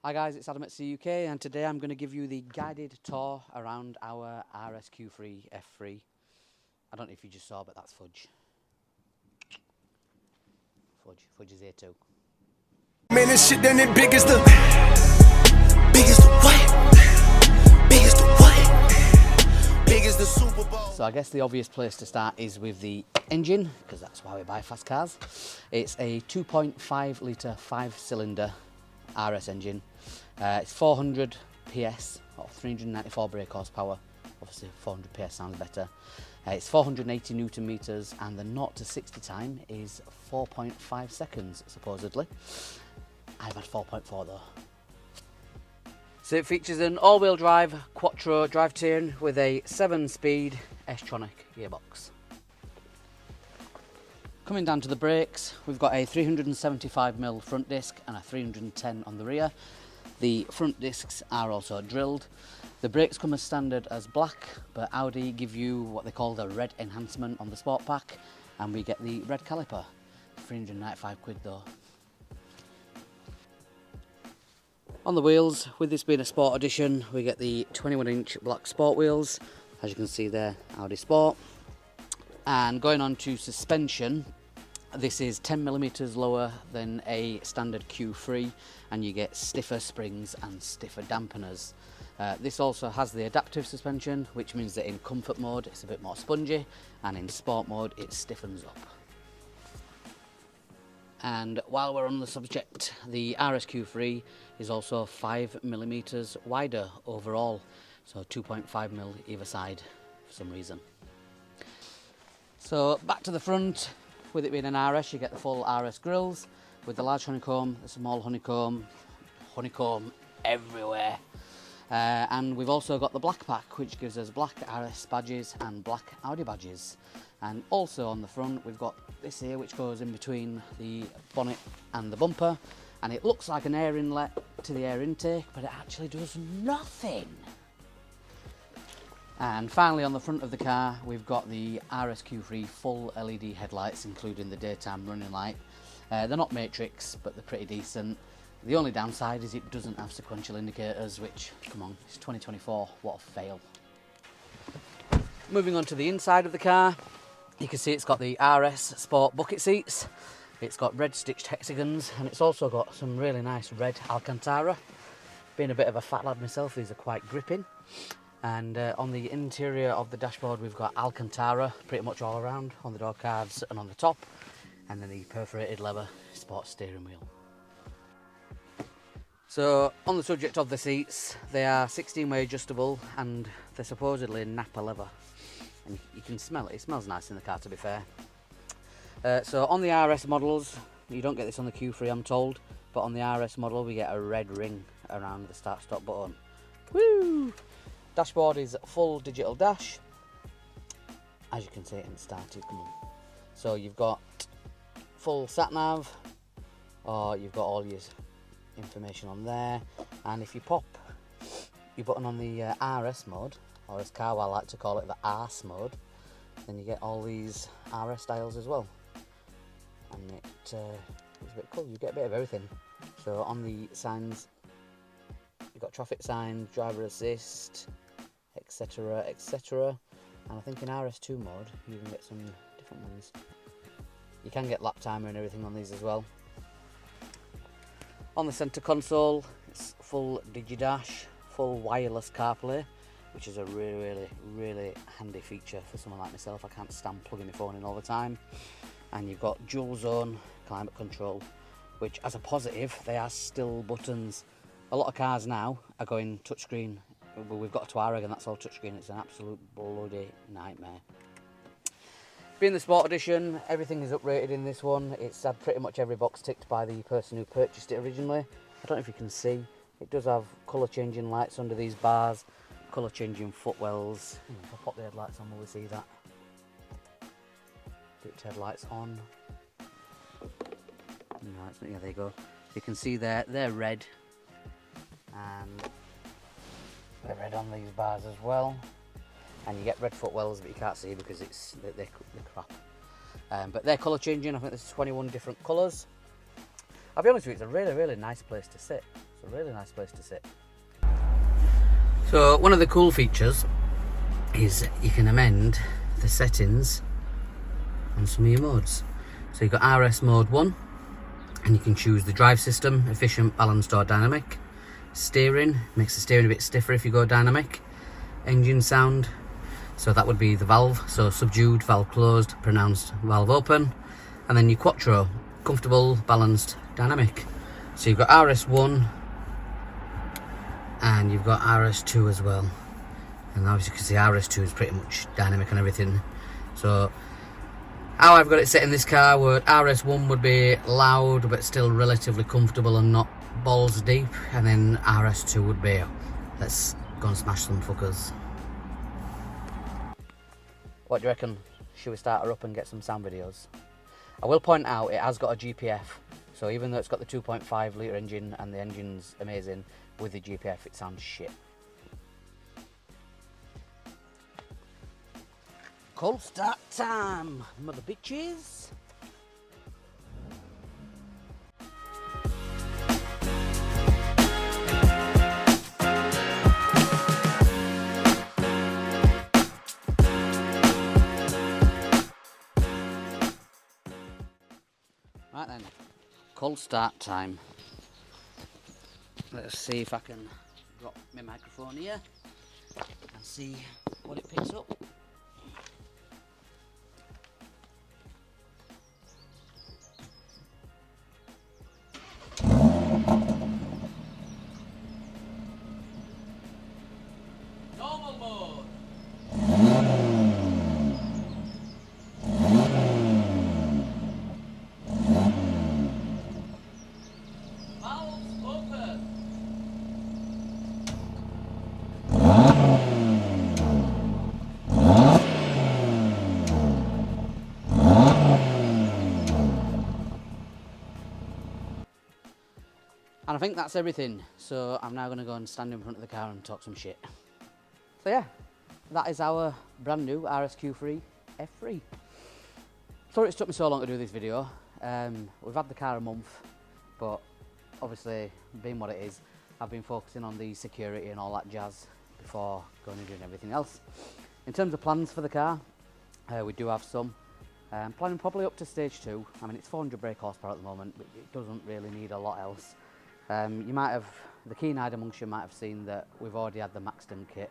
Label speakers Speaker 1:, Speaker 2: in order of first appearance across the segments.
Speaker 1: Hi guys, it's Adam at CUK and today I'm going to give you the guided tour around our RSQ3 F3. I don't know if you just saw, but that's Fudge. Fudge is here too.
Speaker 2: Man, this shit done it big as the what? Big as the what? Big as the Super Bowl.
Speaker 1: So I guess the obvious place to start is with the engine, because that's why we buy fast cars. It's a 2.5 litre 5-cylinder RS engine. It's 400 PS or 394 brake horsepower. Obviously 400 PS sounds better. It's 480 newton meters and the 0 to 60 time is 4.5 seconds supposedly. I've had 4.4 though. So it features an all-wheel drive quattro drivetrain with a 7-speed S-tronic gearbox. Coming down to the brakes, we've got a 375mm front disc and a 310 on the rear. The front discs are also drilled. The brakes come as standard as black, but Audi give you what they call the red enhancement on the sport pack, and we get the red caliper. 395 quid though. On the wheels, with this being a sport edition, we get the 21-inch black sport wheels, as you can see there, Audi Sport. And going on to suspension, this is 10mm lower than a standard Q3 and you get stiffer springs and stiffer dampeners. This also has the adaptive suspension, which means that in comfort mode it's a bit more spongy and in sport mode it stiffens up. And while we're on the subject, the RSQ3 is also 5mm wider overall, so 2.5mm either side for some reason. So back to the front, with it being an RS you get the full RS grills with the large honeycomb, the small honeycomb everywhere. And we've also got the black pack, which gives us black RS badges and black Audi badges. And also on the front we've got this here which goes in between the bonnet and the bumper, and it looks like an air inlet to the air intake, but it actually does nothing. And finally on the front of the car we've got the RSQ3 full LED headlights, including the daytime running light. They're not matrix, but they're pretty decent. The only downside is it doesn't have sequential indicators, which, come on, it's 2024, what a fail. Moving on to the inside of the car, you can see it's got the RS Sport bucket seats. It's got red stitched hexagons, and it's also got some really nice red Alcantara. Being a bit of a fat lad myself, these are quite gripping. And on the interior of the dashboard we've got Alcantara pretty much all around, on the door cards and on the top, and then the perforated leather sports steering wheel. So on the subject of the seats, they are 16-way adjustable and they're supposedly Napa leather, and you can smell it. It smells nice in the car, to be fair. So on the RS models, you don't get this on the Q3 I'm told, but on the RS model we get a red ring around the start stop button. Woo! Dashboard is full digital dash, as you can see, and it started. Come on. So you've got full sat nav, or you've got all your information on there, and if you pop your button on the RS mode, or as Carwow like to call it, the RS mode, then you get all these RS styles as well, and it's a bit cool. You get a bit of everything. So on the signs you've got traffic signs, driver assist, etc, etc, and I think in RS2 mode you can get some different ones. You can get lap timer and everything on these as well. On the centre console it's full DigiDash, full wireless CarPlay, which is a really handy feature for someone like myself. I can't stand plugging my phone in all the time. And you've got dual zone climate control, which as a positive, they are still buttons. A lot of cars now are going touchscreen. We've got a Touareg and that's all touchscreen. It's an absolute bloody nightmare. Being the Sport Edition, everything is uprated in this one. It's had pretty much every box ticked by the person who purchased it originally. I don't know if you can see, it does have colour changing lights under these bars, colour changing footwells. If I pop the headlights on, will we see that? Dipped headlights on. No, yeah, there you go. You can see they're red, and they're red on these bars as well. And you get red footwells, but you can't see because they're crap. But they're colour changing. I think there's 21 different colours. I'll be honest with you, it's a really nice place to sit. It's a really nice place to sit. So one of the cool features is you can amend the settings on some of your modes. So you've got RS mode 1, and you can choose the drive system, efficient, balanced or dynamic. Steering, makes the steering a bit stiffer if you go dynamic. Engine sound, so that would be the valve, so subdued, valve closed, pronounced, valve open. And then your quattro, comfortable, balanced, dynamic. So you've got RS1 and you've got RS2 as well. And obviously you can see RS2 is pretty much dynamic and everything. So how I've got it set in this car, would RS1 would be loud but still relatively comfortable and not balls deep, and then RS2 would be, let's go and smash some fuckers. What do you reckon? Should we start her up and get some sound videos? I will point out it has got a GPF, so even though it's got the 2.5 litre engine and the engine's amazing, with the GPF it sounds shit. Cold start time, mother bitches. Right then, cold start time. Let's see if I can drop my microphone here and see what it picks up. Normal mode. Valves open. And I think that's everything, so I'm now going to go and stand in front of the car and talk some shit. So yeah, that is our brand new RSQ3 F3. Sorry it's took me so long to do this video. We've had the car a month, but obviously, being what it is, I've been focusing on the security and all that jazz before going and doing everything else. In terms of plans for the car, we do have some. Planning probably up to stage 2. I mean, it's 400 brake horsepower at the moment, but it doesn't really need a lot else. You might have, the keen-eyed amongst you might have seen that we've already had the Maxton kit.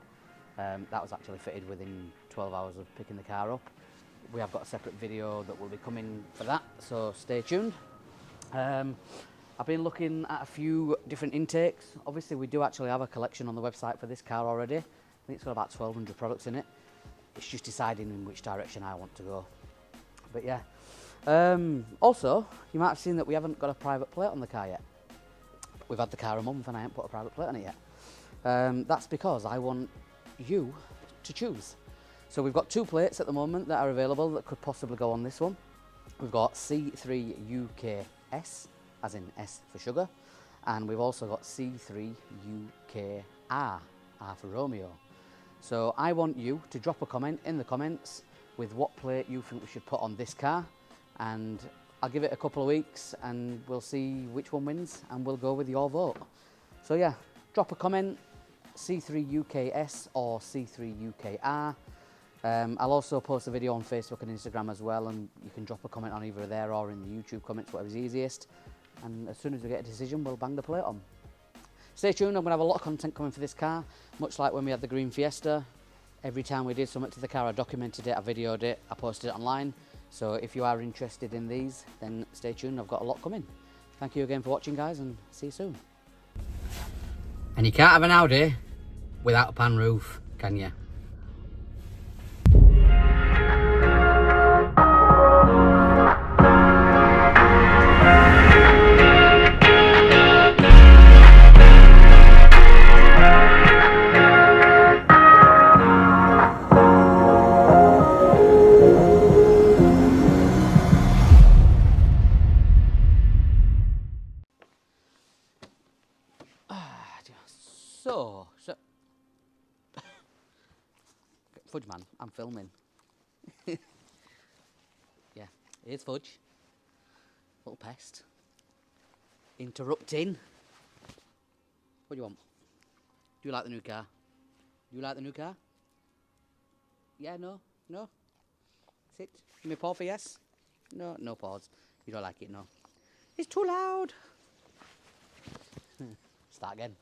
Speaker 1: That was actually fitted within 12 hours of picking the car up. We have got a separate video that will be coming for that, so stay tuned. I've been looking at a few different intakes. Obviously we do actually have a collection on the website for this car already. I think it's got about 1,200 products in it. It's just deciding in which direction I want to go. But yeah. Also, you might have seen that we haven't got a private plate on the car yet. We've had the car a month and I haven't put a private plate on it yet. That's because I want you to choose. So we've got 2 plates at the moment that are available that could possibly go on this one. We've got C3 UKS, as in S for sugar, and we've also got C3 UKR, R for Romeo. So I want you to drop a comment in the comments with what plate you think we should put on this car, and I'll give it a couple of weeks and we'll see which one wins and we'll go with your vote. So yeah, drop a comment, C3 UKS or C3 UKR. I'll also post a video on Facebook and Instagram as well, and you can drop a comment on either there or in the YouTube comments, whatever's easiest. And as soon as we get a decision, we'll bang the plate on. Stay tuned, I'm going to have a lot of content coming for this car, much like when we had the green Fiesta. Every time we did something to the car, I documented it, I videoed it, I posted it online. So if you are interested in these, then stay tuned, I've got a lot coming. Thank you again for watching, guys, and see you soon. And you can't have an Audi without a pan roof, can you? So Fudge man, I'm filming. Yeah, here's Fudge. Little pest. Interrupting. What do you want? Do you like the new car? Do you like the new car? Yeah, no? No? Sit. Give me a paw for yes? No, no paws. You don't like it, no? It's too loud. Start again.